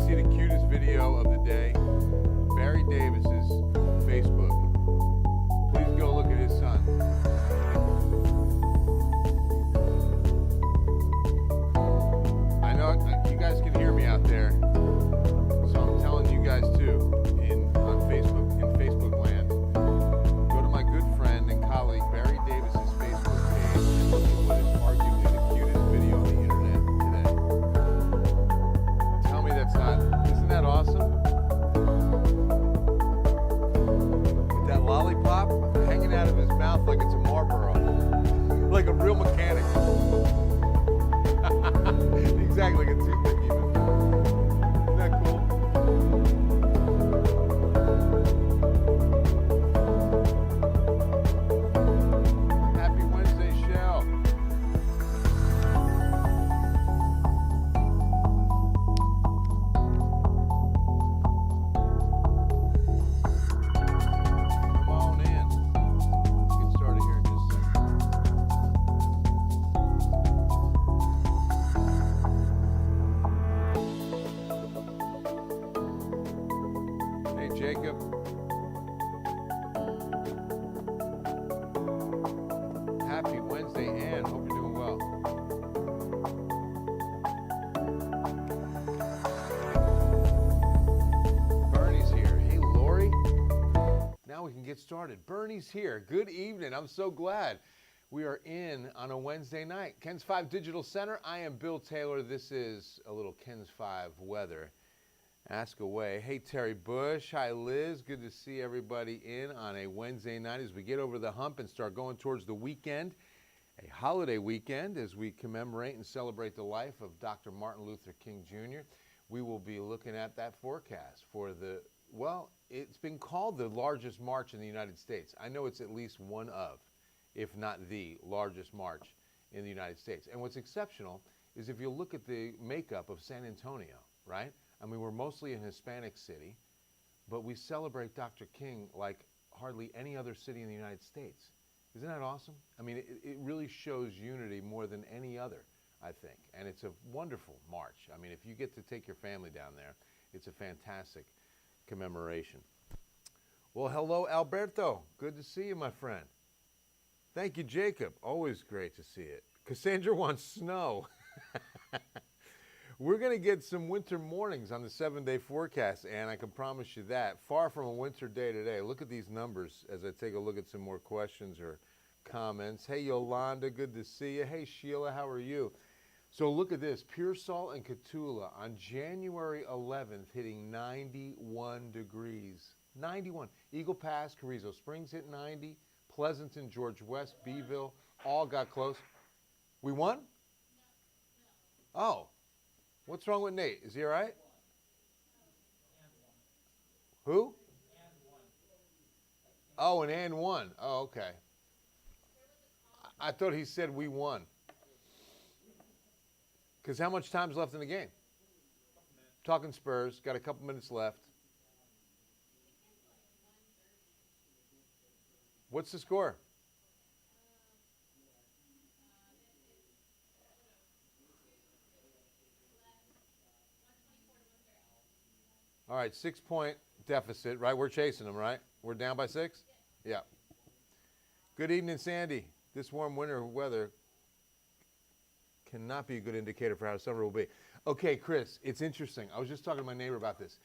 see the cutest video of the day? Barry Davis's Facebook. Please go look at his son. I know you guys can hear me out there, so I'm telling you guys too, on Facebook, in Facebook land, go to my good friend and colleague Barry Davis's Facebook page and look at what is arguably the cutest video on the internet today. Tell me that's not, isn't that awesome? With that lollipop hanging out of his mouth like it's a Marlboro, like a real mechanic. Exactly, like a toothpick even. Isn't that cool? Happy Wednesday, Shell. Come on in. Let's get started here in just a second. Hey, Jacob. Happy Wednesday, Ann. Hope you're doing well. Bernie's here. Hey, Lori. Now we can get started. Bernie's here. Good evening. I'm so glad we are in on a Wednesday night. Ken's 5 Digital Center. I am Bill Taylor. This is a little Ken's 5 weather. Ask away. Hey, Terry Bush. Hi, Liz. Good to see everybody in on a Wednesday night as we get over the hump and start going towards the weekend, a holiday weekend as we commemorate and celebrate the life of Dr. Martin Luther King Jr. We will be looking at that forecast for the, well, it's been called the largest march in the United States. I know it's at least one of, if not the largest march in the United States. And what's exceptional is if you look at the makeup of San Antonio, right? I mean, we're mostly a Hispanic city, but we celebrate Dr. King like hardly any other city in the United States. Isn't that awesome? I mean, it really shows unity more than any other, I think. And it's a wonderful march. I mean, if you get to take your family down there, it's a fantastic commemoration. Well, hello, Alberto. Good to see you, my friend. Thank you, Jacob. Always great to see it. Cassandra wants snow. We're going to get some winter mornings on the 7-day forecast, and I can promise you that. Far from a winter day today. Look at these numbers as I take a look at some more questions or comments. Hey, Yolanda, good to see you. Hey, Sheila, how are you? So look at this. Pearsall and Cotulla on January 11th hitting 91 degrees. 91. Eagle Pass, Carrizo Springs hit 90. Pleasanton, George West, Beeville, all got close. We won? Oh. What's wrong with Nate? Is he all right? Who? Oh, and Ann won. Oh, okay. I thought he said we won. Because how much time's left in the game? Talking Spurs. Got a couple minutes left. What's the score? All right, 6-point deficit, right? We're chasing them, right? We're down by 6? Yeah. Good evening, Sandy. This warm winter weather cannot be a good indicator for how summer will be. Okay, Chris, it's interesting. I was just talking to my neighbor about this.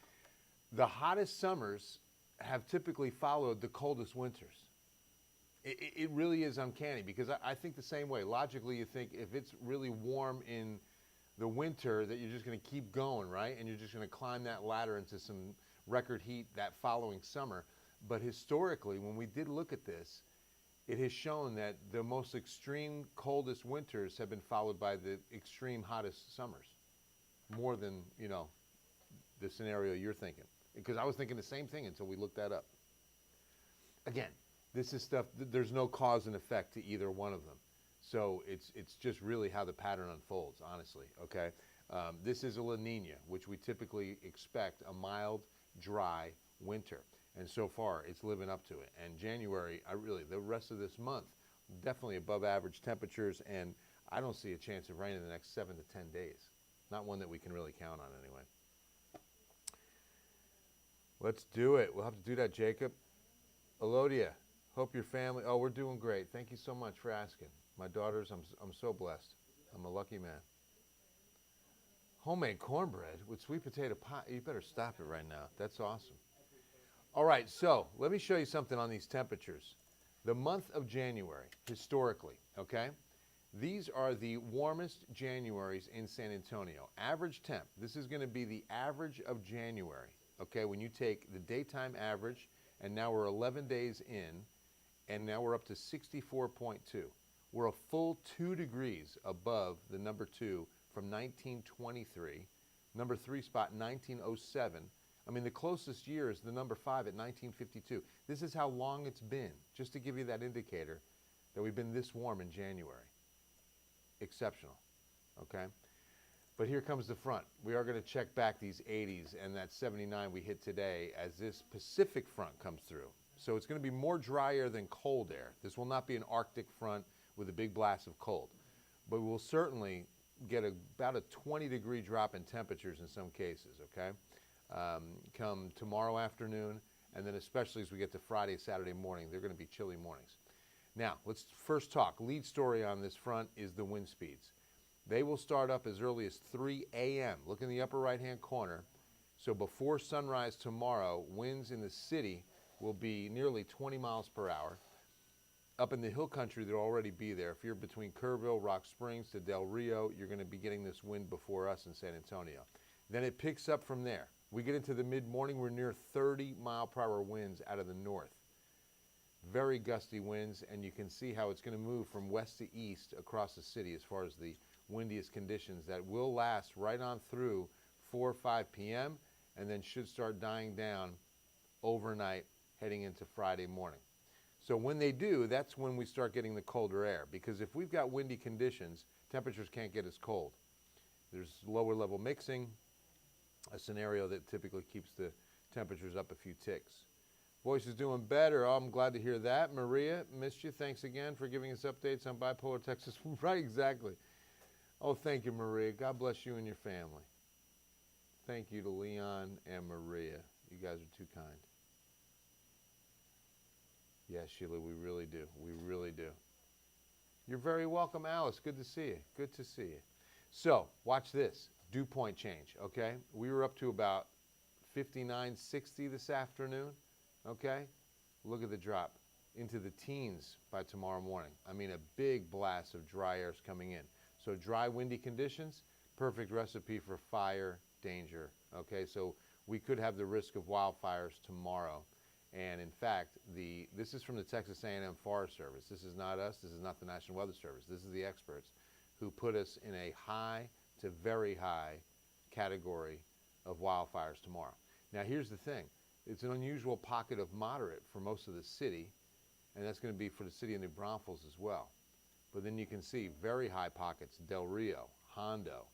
The hottest summers have typically followed the coldest winters. It really is uncanny because I think the same way. Logically, you think if it's really warm in the winter that you're just going to keep going, right? And you're just going to climb that ladder into some record heat that following summer. But historically, when we did look at this, it has shown that the most extreme coldest winters have been followed by the extreme hottest summers, more than, you know, the scenario you're thinking. Because I was thinking the same thing until we looked that up. Again, this is stuff, there's no cause and effect to either one of them. So it's just really how the pattern unfolds, honestly, okay? This is a La Nina, which we typically expect a mild, dry winter. And so far, it's living up to it. And January, the rest of this month, definitely above average temperatures, and I don't see a chance of rain in the next 7 to 10 days. Not one that we can really count on anyway. Let's do it. We'll have to do that, Jacob. Elodia, hope your family. Oh, we're doing great. Thank you so much for asking. My daughters, I'm so blessed. I'm a lucky man. Homemade cornbread with sweet potato pie. You better stop it right now. That's awesome. All right, so let me show you something on these temperatures. The month of January, historically, okay? These are the warmest Januaries in San Antonio. Average temp, this is going to be the average of January, okay? When you take the daytime average, and now we're 11 days in, and now we're up to 64.2. We're a full 2 degrees above the number 2 from 1923. Number 3 spot, 1907. I mean, the closest year is the number 5 at 1952. This is how long it's been, just to give you that indicator that we've been this warm in January. Exceptional, okay? But here comes the front. We are going to check back these 80s and that 79 we hit today as this Pacific front comes through. So it's going to be more drier than cold air. This will not be an Arctic front with a big blast of cold. But we'll certainly get about a 20-degree drop in temperatures in some cases, okay? Come tomorrow afternoon, and then especially as we get to Friday, Saturday morning, they're going to be chilly mornings. Now, let's first talk. Lead story on this front is the wind speeds. They will start up as early as 3 a.m. Look in the upper right-hand corner. So before sunrise tomorrow, winds in the city will be nearly 20 miles per hour. Up in the hill country, they'll already be there. If you're between Kerrville, Rock Springs to Del Rio, you're going to be getting this wind before us in San Antonio. Then it picks up from there. We get into the mid-morning, we're near 30-mile-per-hour winds out of the north. Very gusty winds, and you can see how it's going to move from west to east across the city as far as the windiest conditions that will last right on through 4 or 5 p.m. and then should start dying down overnight heading into Friday morning. So when they do, that's when we start getting the colder air, because if we've got windy conditions, temperatures can't get as cold. There's lower level mixing, a scenario that typically keeps the temperatures up a few ticks. Voice is doing better. Oh, I'm glad to hear that. Maria, missed you. Thanks again for giving us updates on bipolar Texas. Right, exactly. Oh, thank you, Maria. God bless you and your family. Thank you to Leon and Maria. You guys are too kind. Yes, Sheila, we really do. We really do. You're very welcome, Alice. Good to see you. Good to see you. So, watch this. Dew point change, okay? We were up to about 59, 60 this afternoon, okay? Look at the drop into the teens by tomorrow morning. I mean, a big blast of dry air is coming in. So dry, windy conditions, perfect recipe for fire danger, okay? So we could have the risk of wildfires tomorrow. And in fact, this is from the Texas A&M Forest Service. This is not us. This is not the National Weather Service. This is the experts who put us in a high to very high category of wildfires tomorrow. Now, here's the thing. It's an unusual pocket of moderate for most of the city, and that's going to be for the city of New Braunfels as well. But then you can see very high pockets, Del Rio, Hondo,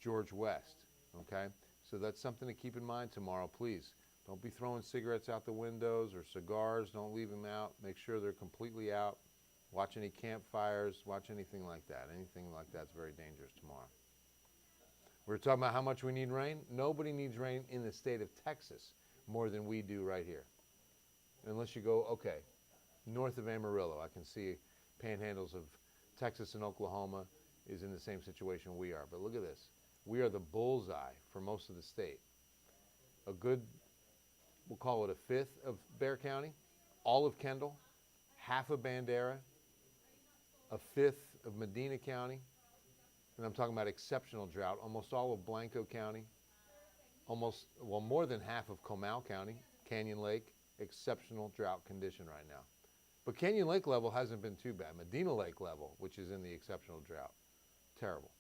George West, okay? So that's something to keep in mind tomorrow, please. Don't be throwing cigarettes out the windows or cigars. Don't leave them out. Make sure they're completely out. Watch any campfires. Watch anything like that. Anything like that's very dangerous tomorrow. We're talking about how much we need rain. Nobody needs rain in the state of Texas more than we do right here. Unless you go, okay, north of Amarillo. I can see panhandles of Texas and Oklahoma is in the same situation we are. But look at this. We are the bullseye for most of the state. A good, we'll call it a fifth of Bexar County, all of Kendall, half of Bandera, a fifth of Medina County, and I'm talking about exceptional drought, almost all of Blanco County, more than half of Comal County, Canyon Lake, exceptional drought condition right now. But Canyon Lake level hasn't been too bad. Medina Lake level, which is in the exceptional drought, terrible.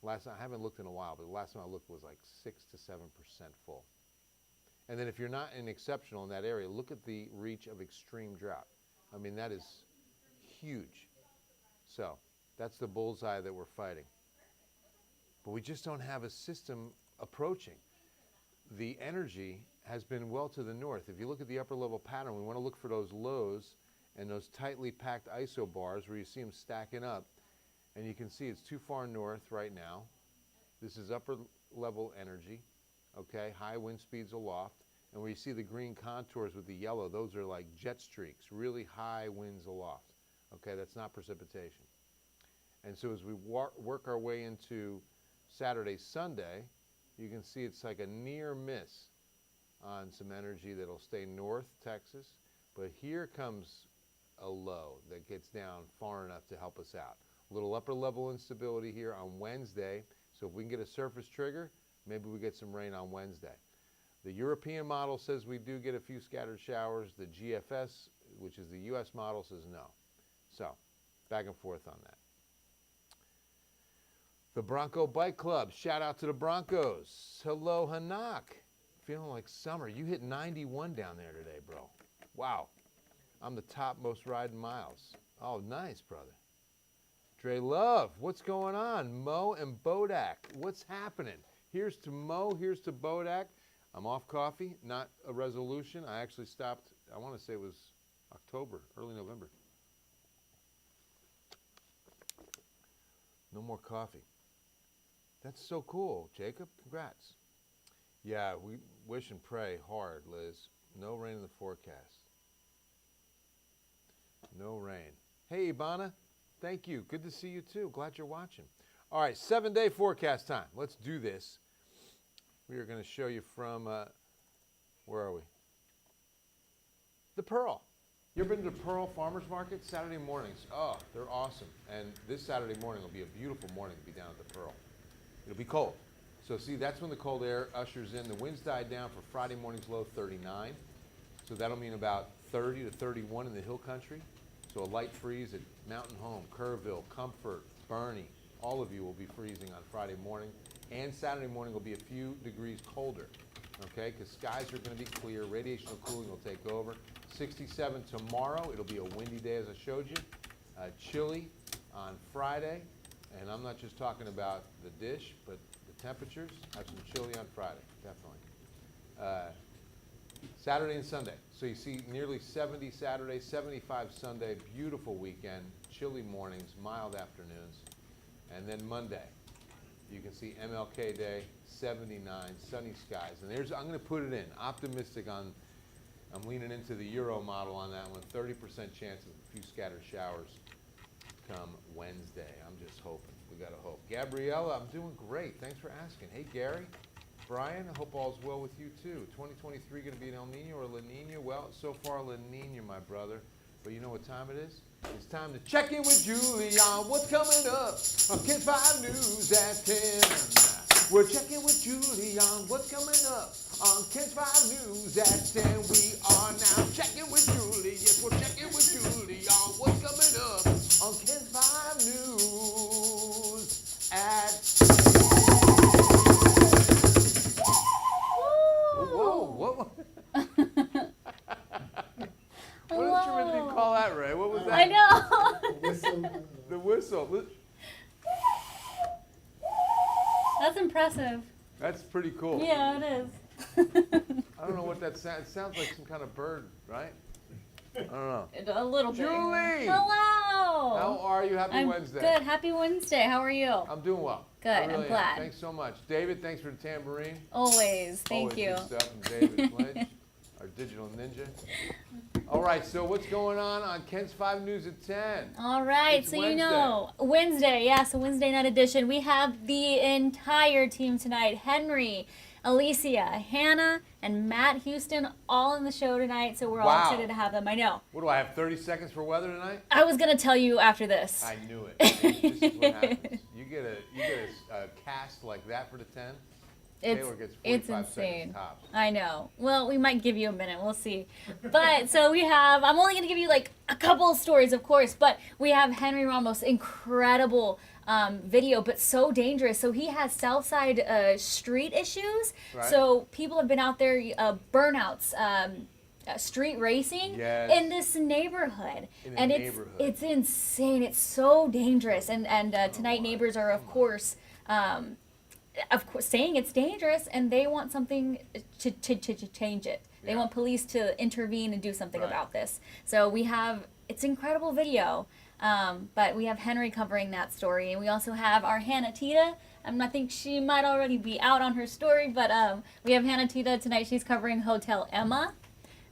I haven't looked in a while, but the last time I looked was like 6 to 7% full. And then if you're not in exceptional in that area, look at the reach of extreme drought. I mean, that is huge. So that's the bullseye that we're fighting. But we just don't have a system approaching. The energy has been well to the north. If you look at the upper level pattern, we want to look for those lows and those tightly packed isobars where you see them stacking up. And you can see it's too far north right now. This is upper level energy, okay? High wind speeds aloft. And where you see the green contours with the yellow, those are like jet streaks, really high winds aloft. Okay, that's not precipitation. And so as we work our way into Saturday, Sunday, you can see it's like a near miss on some energy that'll stay north Texas. But here comes a low that gets down far enough to help us out. A little upper level instability here on Wednesday. So if we can get a surface trigger, maybe we get some rain on Wednesday. The European model says we do get a few scattered showers. The GFS, which is the US model, says no. So back and forth on that. The Bronco Bike Club, shout out to the Broncos. Hello, Hanak. Feeling like summer. You hit 91 down there today, bro. Wow. I'm the top most riding miles. Oh, nice, brother. Dre Love, what's going on? Mo and Bodak, what's happening? Here's to Mo, here's to Bodak. I'm off coffee, not a resolution. I actually stopped, I want to say it was October, early November. No more coffee. That's so cool, Jacob. Congrats. Yeah, we wish and pray hard, Liz. No rain in the forecast. No rain. Hey, Ibana. Thank you. Good to see you, too. Glad you're watching. All right, 7-day forecast time. Let's do this. We are going to show you from, where are we? The Pearl. You ever been to the Pearl Farmers Market? Saturday mornings. Oh, they're awesome. And this Saturday morning will be a beautiful morning to be down at the Pearl. It'll be cold. So see, that's when the cold air ushers in. The winds died down for Friday morning's low 39. So that'll mean about 30 to 31 in the hill country. So a light freeze at Mountain Home, Kerrville, Comfort, Bernie. All of you will be freezing on Friday morning. And Saturday morning will be a few degrees colder, okay? Because skies are going to be clear. Radiational cooling will take over. 67 tomorrow. It'll be a windy day, as I showed you. Chilly on Friday. And I'm not just talking about the dish, but the temperatures. Have some chilly on Friday, definitely. Saturday and Sunday. So you see nearly 70 Saturday, 75 Sunday, beautiful weekend, chilly mornings, mild afternoons. And then Monday, you can see MLK Day, 79, sunny skies. And there's, I'm going to put it in, optimistic on, I'm leaning into the Euro model on that one, 30% chance of a few scattered showers come Wednesday. I'm just hoping. We got to hope. Gabriella, I'm doing great. Thanks for asking. Hey, Gary. Brian, I hope all's well with you too. 2023 going to be an El Nino or La Nina? Well, so far La Nina, my brother. But you know what time it is? It's time to check in with Julie on what's coming up on Kids 5 News at 10. We're checking with Julie on what's coming up on Kids 5 News at 10. We are now checking with Julie. Yes, we're checking with Julie on what's coming up on Kids 5 News at 10. What? What instrument did you call that, Ray? What was that? I know. The whistle. That's impressive. That's pretty cool. Yeah, it is. I don't know what that sounds. It sounds like some kind of bird, right? I don't know. A little bit. Julie! Hello! How are you? Happy I'm Wednesday. Good. Happy Wednesday. How are you? I'm doing well. Good. I really I'm am. glad. Thanks so much. David, thanks for the tambourine. Always. Thank Always you. good stuff. And David Lynch, our digital ninja. All right, so what's going on Ken's 5 News at 10? All right, It's so Wednesday. you know, Wednesday, yeah, so Wednesday night edition. We have the entire team tonight. Henry, Alicia, Hannah, and Matt Houston all in the show tonight, so we're all Wow. excited to have them. I know. What do I have, 30 seconds for weather tonight? I was going to tell you after this. I knew it. This is what happens. You get a cast like that for the 10. Taylor gets 45 It's seconds insane. tops. I know. Well, we might give you a minute. We'll see. But so we have, I'm only going to give you like a couple of stories, of course, but we have Henry Ramos, incredible video, but so dangerous. So he has Southside street issues. Right. So people have been out there, burnouts, street racing Yes. in this neighborhood. In a and neighborhood. it's insane. It's so dangerous. And tonight my. neighbors are, of course, saying it's dangerous, and they want something to change it. They Yeah. want police to intervene and do something Right. about this. So we have, it's incredible video, but we have Henry covering that story, and we also have our Hannah Tita I think she might already be out on her story, but we have Hannah Tita tonight. She's covering Hotel Emma,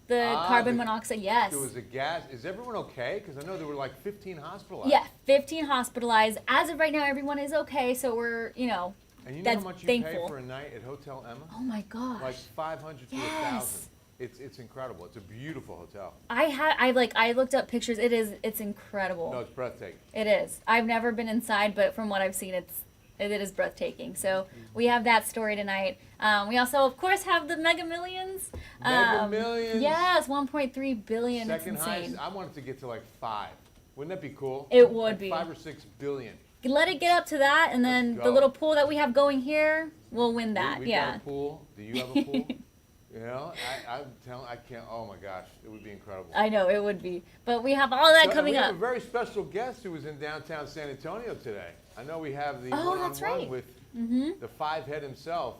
the carbon monoxide. Yes. There was a gas. Is everyone okay? Because I know there were like 15 hospitalized. Yeah, 15 hospitalized. As of right now, everyone is okay. So we're, And you know that's how much you thankful. pay for a night at Hotel Emma? Oh my gosh. Like 500 to Yes. 1,000. It's incredible. It's a beautiful hotel. I looked up pictures. It's incredible. No, it's breathtaking. It is. I've never been inside, but from what I've seen, it is breathtaking. So we have that story tonight. We also, of course, have the Mega Millions. Mega Millions. Yes, 1.3 billion. Second it's insane. highest. I want it to get to like 5. Wouldn't that be cool? It would like be. 5 or 6 billion. Let it get up to that, and then Let's the go. little pool that we have going here will win that. We yeah. got a pool. Do you have a pool? I can't. Oh my gosh, it would be incredible. I know it would be, but we have all that So, coming we up. have a very special guest who was in downtown San Antonio today. I know we have the Oh, one-on-one that's right. with the 5-head himself.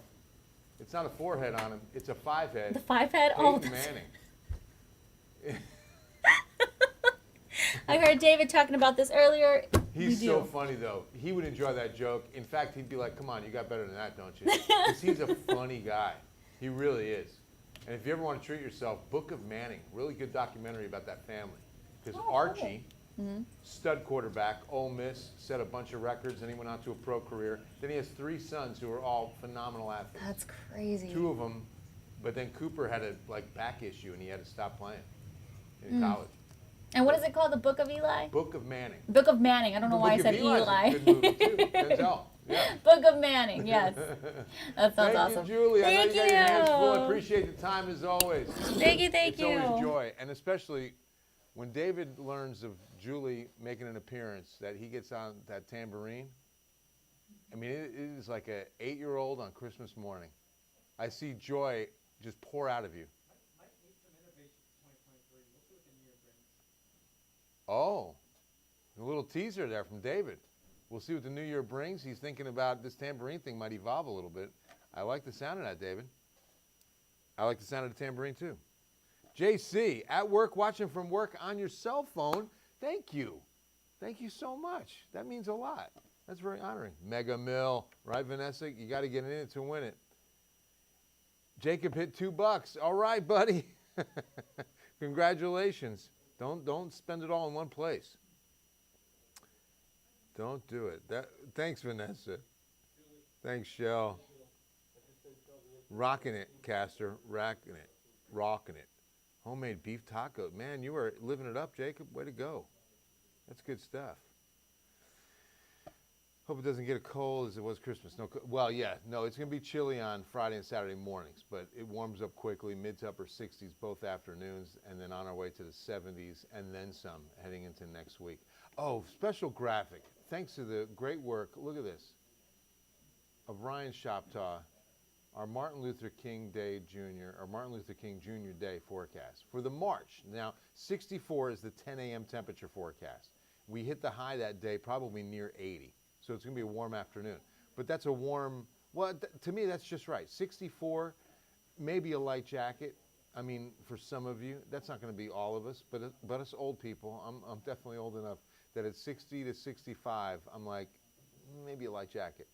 It's not a 4-head on him. It's a 5-head. The 5-head. Oh, Peyton that's- Manning. I heard David talking about this earlier. He's You so do. funny though. He would enjoy that joke. In fact, he'd be like, "Come on, you got better than that, don't you?" Because he's a funny guy. He really is. And if you ever want to treat yourself, Book of Manning, really good documentary about that family. Because Oh, Archie, stud quarterback, Ole Miss, set a bunch of records, and he went on to a pro career. Then he has 3 sons who are all phenomenal athletes. That's crazy. 2 of them, but then Cooper had a back issue, and he had to stop playing in college. And what is it called? The Book of Eli? Book of Manning. Book of Manning. I don't know why I Book said of Eli's Eli. a good movie too. Denzel. Yeah. Book of Manning. Yes. That sounds Thank awesome. you, Julie. I know Thank you got your hands full. I you. appreciate the time as always. Thank you. Thank It's you. always joy, and especially when David learns of Julie making an appearance, that he gets on that tambourine. I mean, it is like a 8-year-old on Christmas morning. I see joy just pour out of you. Might need some innovation for 2023. We'll see what the new year brings. Oh, a little teaser there from David. We'll see what the new year brings. He's thinking about this tambourine thing might evolve a little bit. I like the sound of that, David. I like the sound of the tambourine too. JC, at work, watching from work on your cell phone. Thank you. Thank you so much. That means a lot. That's very honoring. Mega Mill, right, Vanessa? You got to get in it to win it. Jacob hit $2. All right, buddy. Congratulations. Don't spend it all in one place. Don't do it. Thanks, Vanessa. Thanks, Shell. Rocking it, Caster. Rocking it. Rocking it. Homemade beef taco. Man, you are living it up, Jacob. Way to go. That's good stuff. Hope it doesn't get as cold as it was Christmas. Well, yeah, no, it's going to be chilly on Friday and Saturday mornings, but it warms up quickly, mid to upper 60s both afternoons, and then on our way to the 70s and then some heading into next week. Oh, special graphic. Thanks to the great work, look at this, of Ryan Shoptaw, our Martin Luther King Day Jr., or Martin Luther King Jr. Day forecast for the March. Now, 64 is the 10 a.m. temperature forecast. We hit the high that day, probably near 80. So it's going to be a warm afternoon. But that's a warm, well, to me, that's just right. 64, maybe a light jacket. I mean, for some of you, that's not going to be all of us, but us old people, I'm definitely old enough that at 60 to 65, I'm like, maybe a light jacket.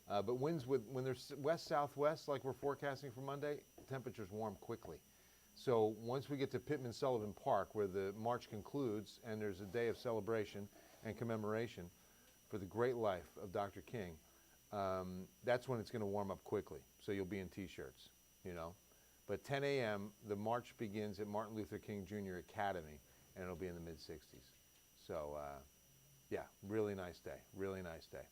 But winds when there's west-southwest, like we're forecasting for Monday, temperatures warm quickly. So once we get to Pittman Sullivan Park, where the march concludes, and there's a day of celebration and commemoration for the great life of Dr. King, that's when it's going to warm up quickly. So you'll be in T-shirts, you know. But 10 a.m., the march begins at Martin Luther King Jr. Academy, and it'll be in the mid-60s. So, yeah, really nice day, really nice day.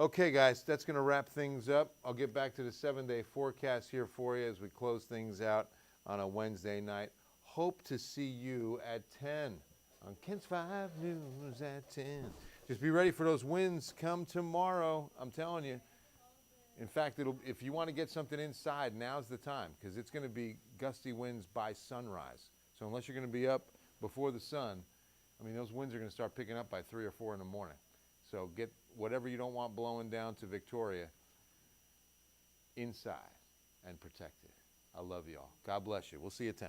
Okay, guys, that's going to wrap things up. I'll get back to the 7-day forecast here for you as we close things out on a Wednesday night. Hope to see you at 10 on Ken's 5 News at 10. Just be ready for those winds come tomorrow. I'm telling you. In fact, if you want to get something inside, now's the time, because it's going to be gusty winds by sunrise. So unless you're going to be up before the sun, I mean, those winds are going to start picking up by 3 or 4 in the morning. So get whatever you don't want blowing down to Victoria inside and protected. I love you all. God bless you. We'll see you at 10.